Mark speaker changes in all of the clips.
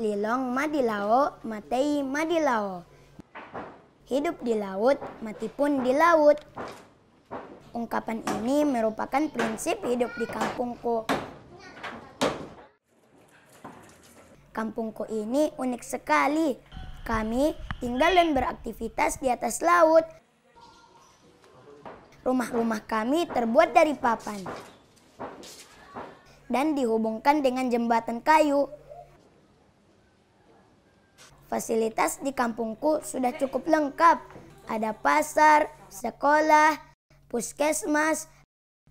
Speaker 1: lilong madilao, matei madilao. Hidup di laut, mati pun di laut. Ungkapan ini merupakan prinsip hidup di kampungku. Kampungku ini unik sekali. Kami tinggal dan beraktivitas di atas laut. Rumah-rumah kami terbuat dari papan dan dihubungkan dengan jembatan kayu. Fasilitas di kampungku sudah cukup lengkap. Ada pasar, sekolah, puskesmas,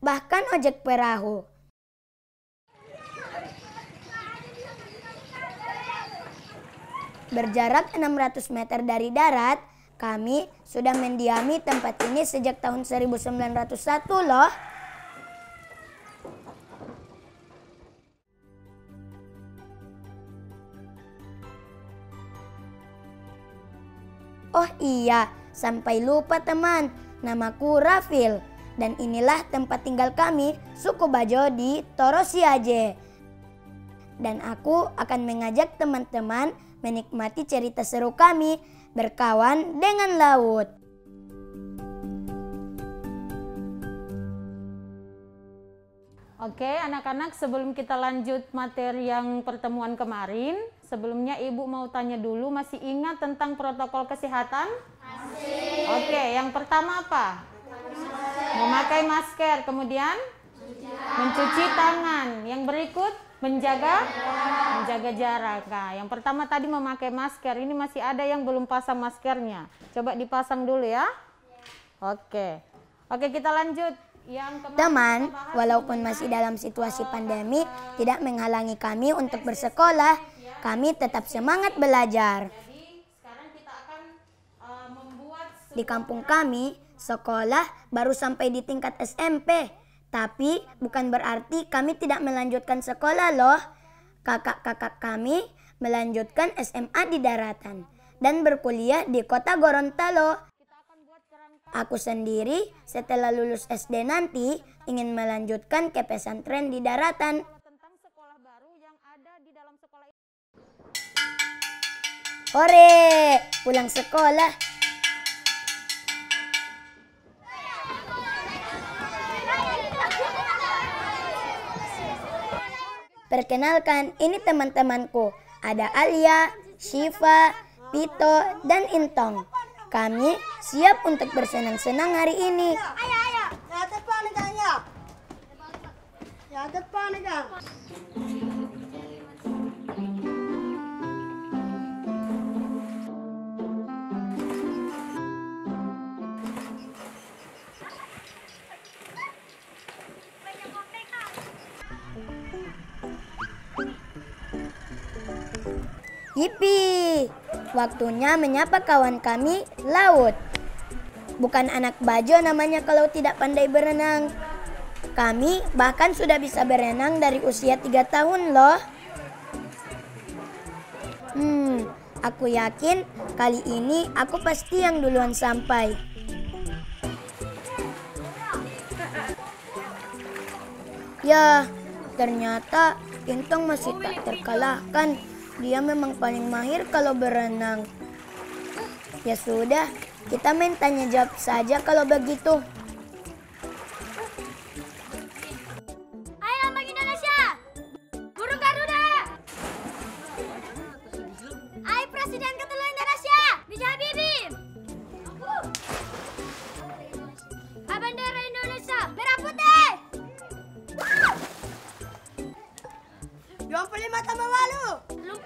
Speaker 1: bahkan ojek perahu. Berjarak 600 meter dari darat, kami sudah mendiami tempat ini sejak tahun 1901 loh. Oh iya, sampai lupa teman, namaku Rafil. Dan inilah tempat tinggal kami, suku Bajo di Torosiaje. Dan aku akan mengajak teman-teman menikmati cerita seru kami berkawan dengan laut.
Speaker 2: Oke anak-anak, sebelum kita lanjut materi yang pertemuan kemarin, sebelumnya Ibu mau tanya dulu, masih ingat tentang protokol kesehatan? Masih. Oke, yang pertama apa? Memakai masker, kemudian mencuci tangan. Yang berikut menjaga jarak. Nah, yang pertama tadi memakai masker. Ini masih ada yang belum pasang maskernya. Coba dipasang dulu ya. Oke, kita lanjut.
Speaker 1: Teman, walaupun masih dalam situasi pandemi, tidak menghalangi kami untuk bersekolah. Kami tetap semangat belajar. Di kampung kami, sekolah baru sampai di tingkat SMP. Tapi bukan berarti kami tidak melanjutkan sekolah loh. Kakak-kakak kami melanjutkan SMA di daratan dan berkuliah di kota Gorontalo. Aku sendiri setelah lulus SD nanti ingin melanjutkan ke pesantren di daratan. Hore, pulang sekolah. Perkenalkan, ini teman-temanku. Ada Alia, Shiva, Pito, dan Intong. Kami siap untuk bersenang-senang hari ini.
Speaker 3: Ayo. Ya depan aja. Ya depan aja.
Speaker 1: Yipi, waktunya menyapa kawan kami, laut. Bukan anak Bajo namanya kalau tidak pandai berenang. Kami bahkan sudah bisa berenang dari usia 3 tahun loh. Aku yakin kali ini aku pasti yang duluan sampai. Ya, ternyata Intong masih tak terkalahkan. Dia memang paling mahir kalau berenang. Ya sudah, kita main tanya jawab saja kalau begitu.
Speaker 4: Ayo lambang Indonesia, burung Garuda. Ayo Presiden ke-3 Indonesia, B.J. Habibie. Ayo bendera Indonesia, merah putih.
Speaker 3: 25 tambah malu.
Speaker 4: 20.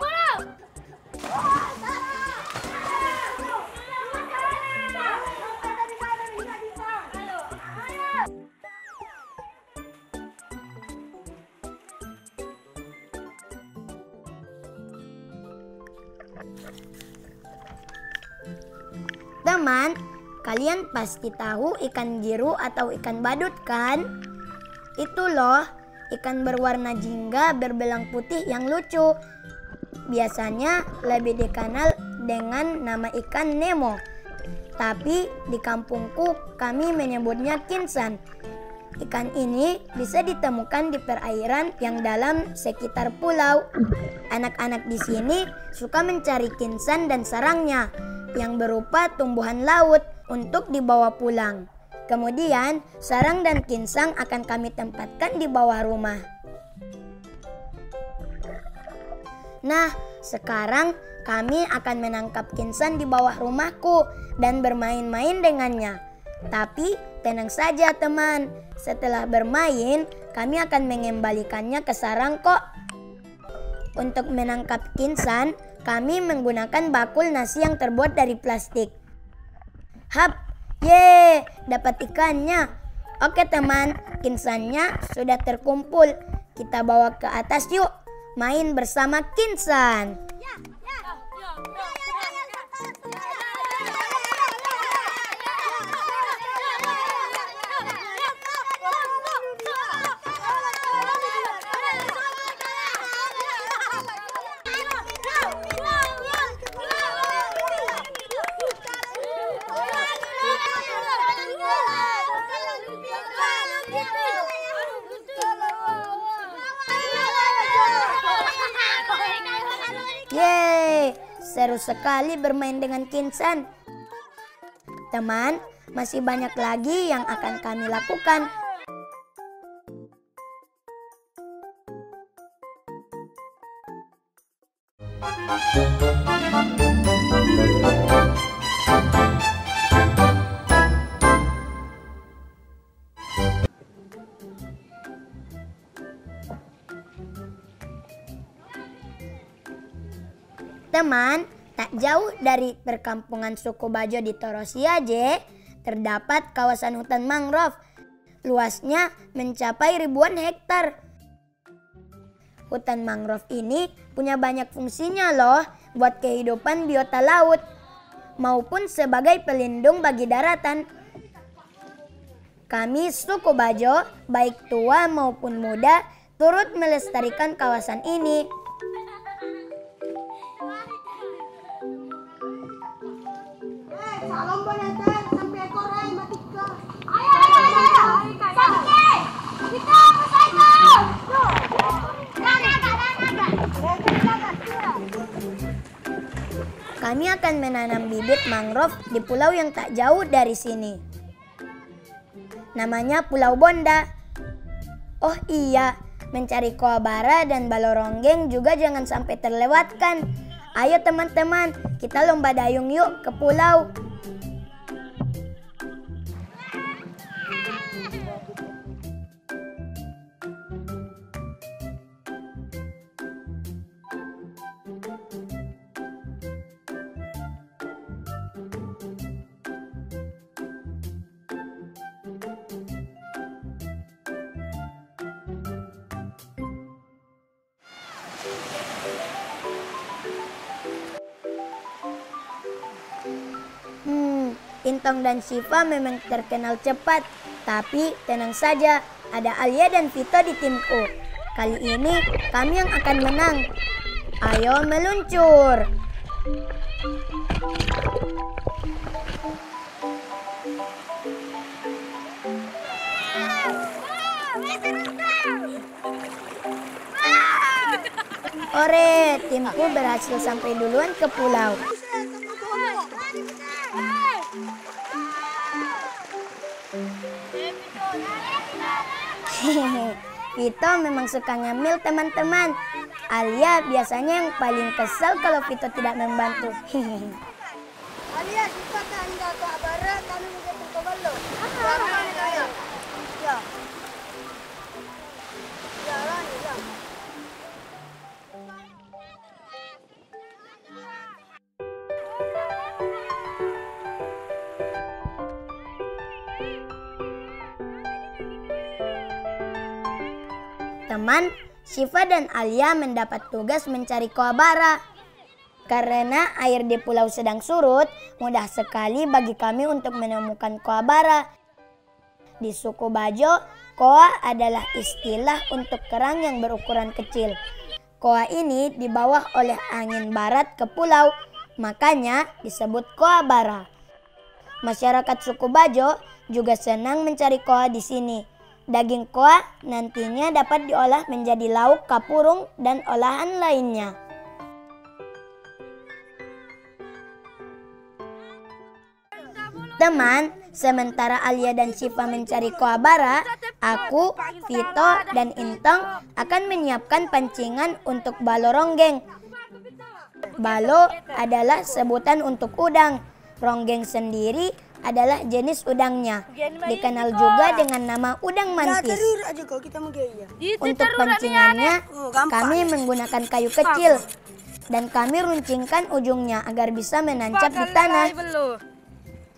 Speaker 1: Teman, kalian pasti tahu ikan giru atau ikan badut kan? Itu loh, ikan berwarna jingga berbelang putih yang lucu. Biasanya lebih dikenal dengan nama ikan Nemo. Tapi di kampungku kami menyebutnya Kinsan. Ikan ini bisa ditemukan di perairan yang dalam sekitar pulau. Anak-anak di sini suka mencari kinsan dan sarangnya yang berupa tumbuhan laut untuk dibawa pulang. Kemudian, sarang dan kinsang akan kami tempatkan di bawah rumah. Nah, sekarang kami akan menangkap kinsan di bawah rumahku dan bermain-main dengannya. Tapi tenang saja teman, setelah bermain kami akan mengembalikannya ke sarang kok. Untuk menangkap kinsan, kami menggunakan bakul nasi yang terbuat dari plastik. Hap, ye, dapat ikannya. Oke teman, kinsannya sudah terkumpul. Kita bawa ke atas yuk, main bersama kinsan. Yeay, seru sekali bermain dengan kinsan. Teman, masih banyak lagi yang akan kami lakukan. Teman, tak jauh dari perkampungan suku Bajo di Torosiaje, terdapat kawasan hutan mangrove. Luasnya mencapai ribuan hektar. Hutan mangrove ini punya banyak fungsinya loh buat kehidupan biota laut, maupun sebagai pelindung bagi daratan. Kami suku Bajo, baik tua maupun muda, turut melestarikan kawasan ini.
Speaker 3: Salam bonatan sampai ekor hai matika.
Speaker 4: Ayo. Sampai. Kita ke sana.
Speaker 1: Kami akan menanam bibit mangrove di pulau yang tak jauh dari sini. Namanya Pulau Bonda. Oh iya, mencari koabara dan baloronggeng juga jangan sampai terlewatkan. Ayo teman-teman, kita lomba dayung yuk ke pulau. Intong dan Syifa memang terkenal cepat, tapi tenang saja, ada Alia dan Vito di timku. Kali ini kami yang akan menang. Ayo meluncur. Ore, timku berhasil sampai duluan ke pulau. Vito memang suka ngambil teman-teman. Alia biasanya yang paling kesal kalau Vito tidak membantu.
Speaker 3: Alia, kita kan enggak ke barat, kami mau ke Tokobalo. Jalan ya. Ya. Jalan ya.
Speaker 1: Teman, Syifa dan Alia mendapat tugas mencari koabara. Karena air di pulau sedang surut, mudah sekali bagi kami untuk menemukan koabara. Di suku Bajo, koa adalah istilah untuk kerang yang berukuran kecil. Koa ini dibawa oleh angin barat ke pulau, makanya disebut koabara. Masyarakat suku Bajo juga senang mencari koa di sini. Daging koa nantinya dapat diolah menjadi lauk kapurung dan olahan lainnya. Teman, sementara Alia dan Syifa mencari koa bara, aku, Vito, dan Intong akan menyiapkan pancingan untuk balo ronggeng. Balo adalah sebutan untuk udang. Ronggeng sendiri adalah jenis udangnya. Dikenal juga dengan nama udang mantis. Untuk pancingannya, kami menggunakan kayu kecil dan kami runcingkan ujungnya agar bisa menancap di tanah.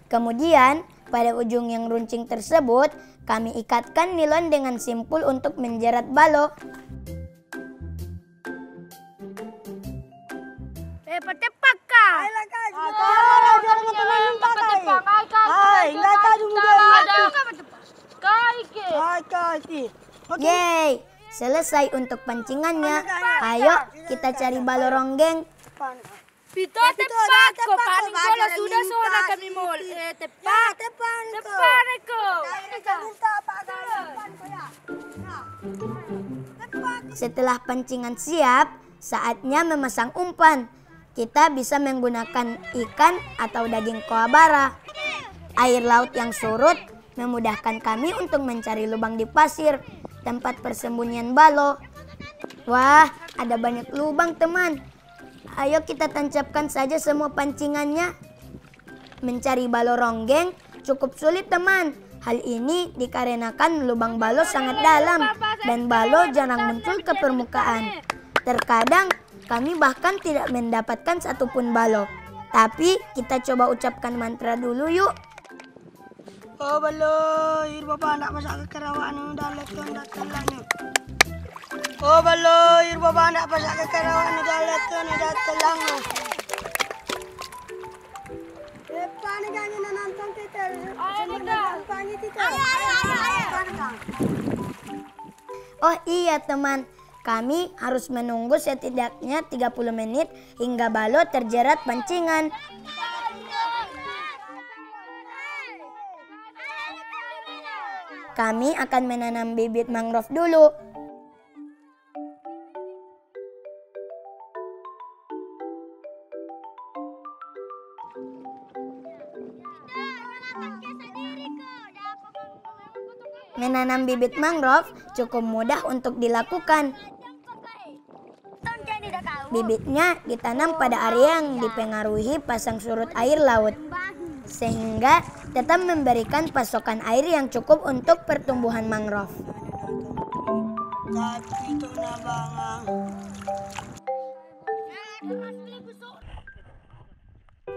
Speaker 1: Kemudian, pada ujung yang runcing tersebut, kami ikatkan nilon dengan simpul untuk menjerat balo.
Speaker 4: Tepak kah?
Speaker 1: Yeay, selesai untuk pancingannya. Ayo kita cari balo ronggeng.
Speaker 4: Pito tepak ko, paling bola sudah sona kami mall. Tepak ko.
Speaker 1: Setelah pancingan siap, saatnya memasang umpan. Kita bisa menggunakan ikan atau daging koa bara. Air laut yang surut memudahkan kami untuk mencari lubang di pasir, tempat persembunyian balo. Wah, ada banyak lubang teman. Ayo kita tancapkan saja semua pancingannya. Mencari balo ronggeng cukup sulit teman. Hal ini dikarenakan lubang balo sangat dalam dan balo jarang muncul ke permukaan. Terkadang kami bahkan tidak mendapatkan satupun balo. Tapi kita coba ucapkan mantra dulu yuk.
Speaker 3: Oh balo, ir bapa nak masak kekerawan dah letong dah telangnya. Oh balo, ir bapa nak masak kekerawan dah letong dah telangnya. Depan ni kan nak nonton teater.
Speaker 1: Oh iya teman, kami harus menunggu setidaknya 30 menit hingga balo terjerat pancingan. Kami akan menanam bibit mangrove dulu. Menanam bibit mangrove cukup mudah untuk dilakukan. Bibitnya ditanam pada area yang dipengaruhi pasang surut air laut, sehingga tetap memberikan pasokan air yang cukup untuk pertumbuhan mangrove.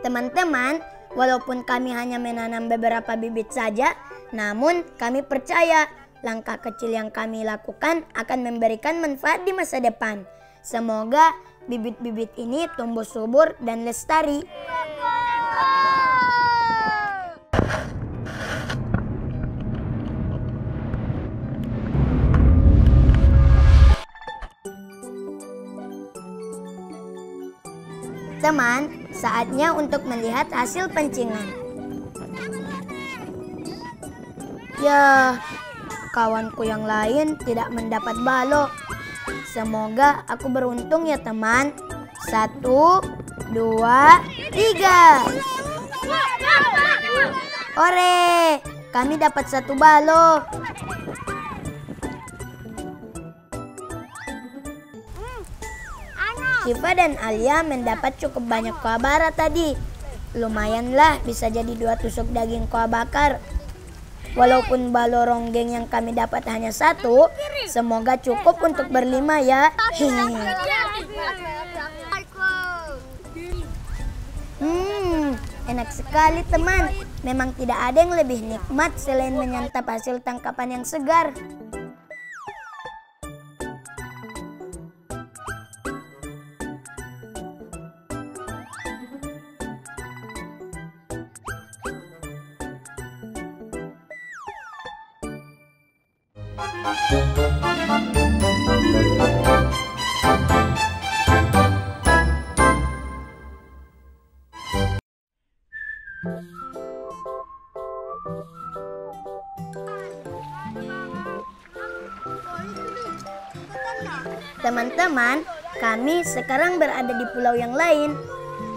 Speaker 1: Teman-teman, walaupun kami hanya menanam beberapa bibit saja, namun kami percaya langkah kecil yang kami lakukan akan memberikan manfaat di masa depan. Semoga bibit-bibit ini tumbuh subur dan lestari. Teman, saatnya untuk melihat hasil pancingan. Ya, kawanku yang lain tidak mendapat balo. Semoga aku beruntung ya teman. 1, 2, 3. Ore, kami dapat 1 balo. Syifa dan Alia mendapat cukup banyak koa bara tadi. Lumayanlah bisa jadi 2 tusuk daging koa bakar. Walaupun balo ronggeng yang kami dapat hanya 1, semoga cukup untuk berlima ya. Enak sekali teman. Memang tidak ada yang lebih nikmat selain menyantap hasil tangkapan yang segar. Teman-teman, kami sekarang berada di pulau yang lain.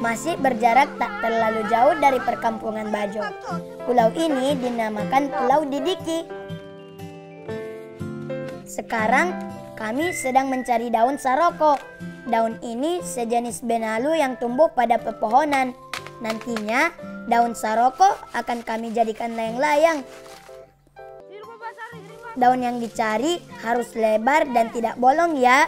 Speaker 1: Masih berjarak tak terlalu jauh dari perkampungan Bajo. Pulau ini dinamakan Pulau Didiki. Sekarang kami sedang mencari daun saroko. Daun ini sejenis benalu yang tumbuh pada pepohonan. Nantinya daun saroko akan kami jadikan layang-layang. Daun yang dicari harus lebar dan tidak bolong ya.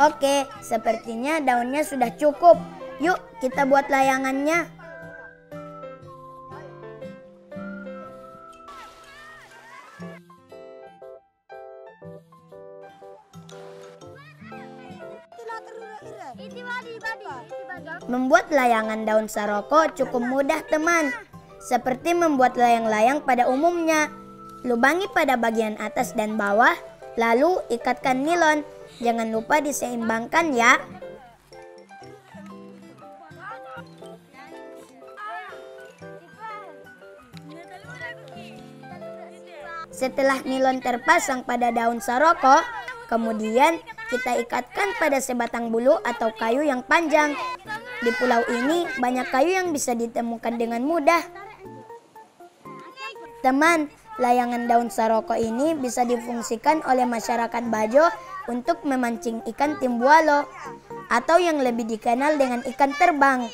Speaker 1: Oke, sepertinya daunnya sudah cukup. Yuk, kita buat layangannya. Membuat layangan daun saroko cukup mudah, teman. Seperti membuat layang-layang pada umumnya. Lubangi pada bagian atas dan bawah, lalu ikatkan nilon. Jangan lupa diseimbangkan ya. Setelah nilon terpasang pada daun saroko, kemudian kita ikatkan pada sebatang bulu atau kayu yang panjang. Di pulau ini banyak kayu yang bisa ditemukan dengan mudah. Teman, layangan daun saroko ini bisa difungsikan oleh masyarakat Bajo untuk memancing ikan timbualo atau yang lebih dikenal dengan ikan terbang.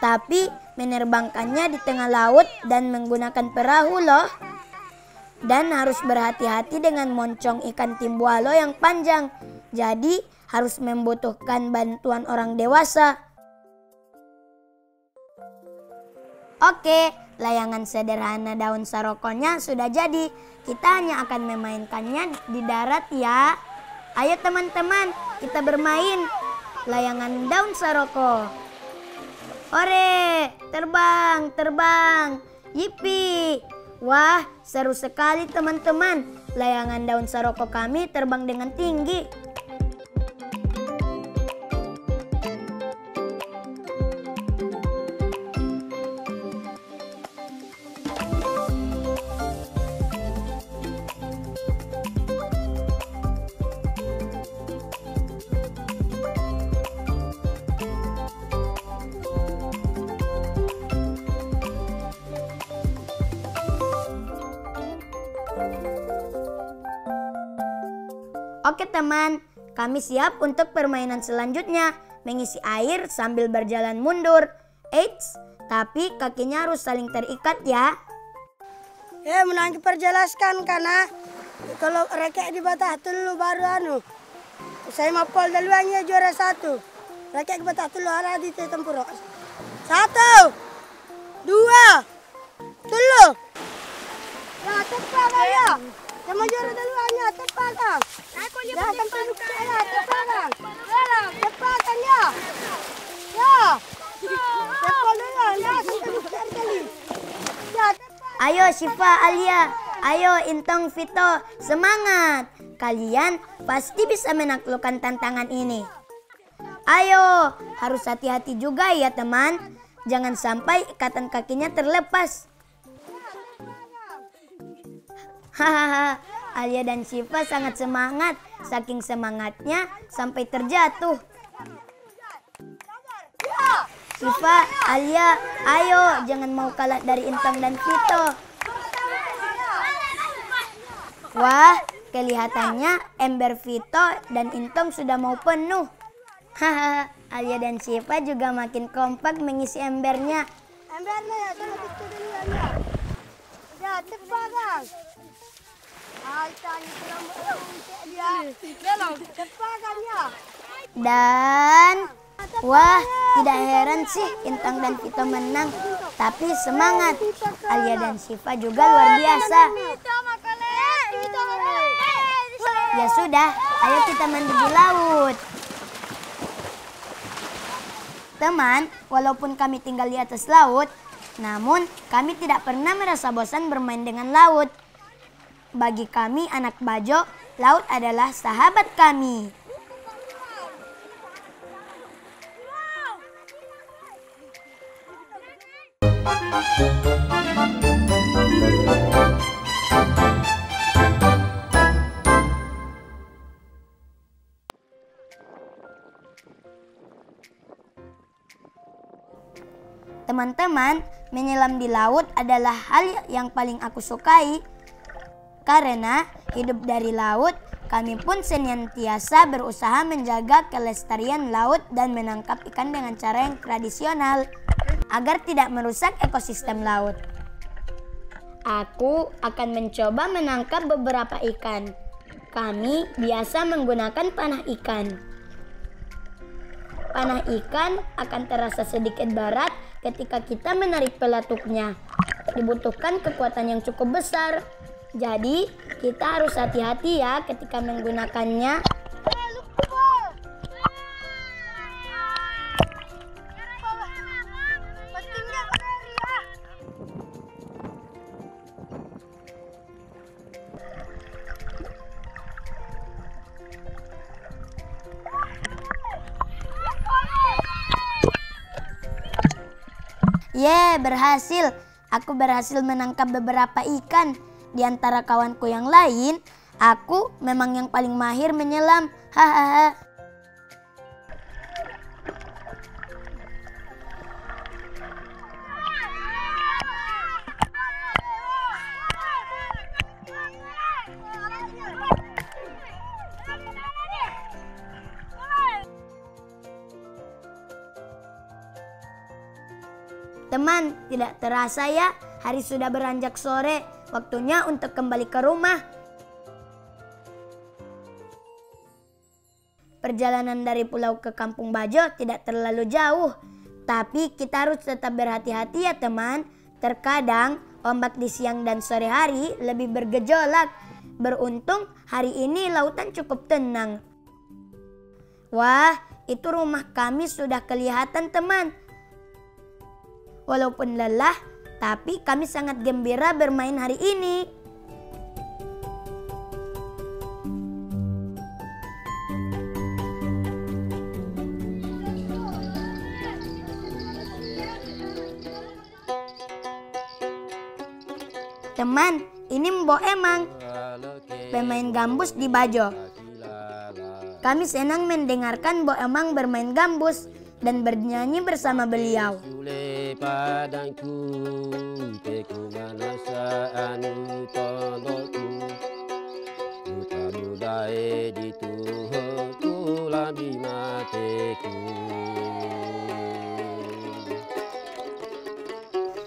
Speaker 1: Tapi menerbangkannya di tengah laut dan menggunakan perahu loh. Dan harus berhati-hati dengan moncong ikan timbualo yang panjang. Jadi harus membutuhkan bantuan orang dewasa. Oke, layangan sederhana daun sarokonya sudah jadi. Kita hanya akan memainkannya di darat ya. Ayo teman-teman, kita bermain layangan daun saroko. Ore, terbang, terbang. Yipi. Wah, seru sekali teman-teman. Layangan daun saroko kami terbang dengan tinggi. Oke teman, kami siap untuk permainan selanjutnya, mengisi air sambil berjalan mundur. Eits, tapi kakinya harus saling terikat ya.
Speaker 3: Menang perjelaskan karena kalau rekek di batah dulu baru saya mapol duluannya juara 1. Rekek di batah dulu ada di tempur. 1, 2, 3. Ya cepat ya. Sama juara duluannya cepat kan. Ya sampai ya cepat. Cepat kan ya. Ya. Cepat dulu ya sampai kali. Ya cepat.
Speaker 1: Ayo Syifa, Alia, ayo Intong, Vito, semangat. Kalian pasti bisa menaklukkan tantangan ini. Ayo, harus hati-hati juga ya teman. Jangan sampai ikatan kakinya terlepas. Hahaha, Alia dan Syifa sangat semangat. Saking semangatnya sampai terjatuh. Syifa, Alia, ayo jangan mau kalah dari Intong dan Vito. Wah, kelihatannya ember Vito dan Intong sudah mau penuh. Hahaha, Alia dan Syifa juga makin kompak mengisi embernya.
Speaker 3: Embernya ya, jangan itu dulu ya. Ya, cepat kan.
Speaker 1: Dan wah, tidak heran sih Intong dan Vito menang. Tapi semangat, Alia dan Syifa juga luar biasa. Ya sudah, ayo kita mandi di laut. Teman, walaupun kami tinggal di atas laut, namun kami tidak pernah merasa bosan bermain dengan laut. Bagi kami anak Bajo, laut adalah sahabat kami. Teman-teman, menyelam di laut adalah hal yang paling aku sukai. Karena hidup dari laut, kami pun senantiasa berusaha menjaga kelestarian laut dan menangkap ikan dengan cara yang tradisional agar tidak merusak ekosistem laut. Aku akan mencoba menangkap beberapa ikan. Kami biasa menggunakan panah ikan. Panah ikan akan terasa sedikit berat ketika kita menarik peletuknya. Dibutuhkan kekuatan yang cukup besar. Jadi, kita harus hati-hati ya ketika menggunakannya. Berhasil. Aku berhasil menangkap beberapa ikan. Di antara kawanku yang lain, aku memang yang paling mahir menyelam. Hahaha. Teman, tidak terasa ya, hari sudah beranjak sore. Waktunya untuk kembali ke rumah. Perjalanan dari pulau ke Kampung Bajo tidak terlalu jauh. Tapi kita harus tetap berhati-hati ya teman. Terkadang ombak di siang dan sore hari lebih bergejolak. Beruntung hari ini lautan cukup tenang. Wah, itu rumah kami sudah kelihatan teman. Walaupun lelah, tapi kami sangat gembira bermain hari ini. Teman, ini Mbok Emang, pemain gambus di Bajo. Kami senang mendengarkan Mbok Emang bermain gambus dan bernyanyi bersama beliau.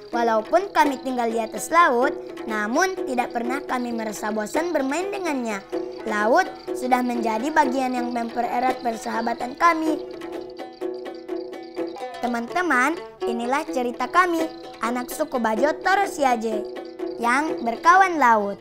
Speaker 1: Walaupun kami tinggal di atas laut, namun tidak pernah kami merasa bosan bermain dengannya. Laut sudah menjadi bagian yang mempererat persahabatan kami. Teman-teman, inilah cerita kami, anak suku Bajo Toro Siaje, yang berkawan laut.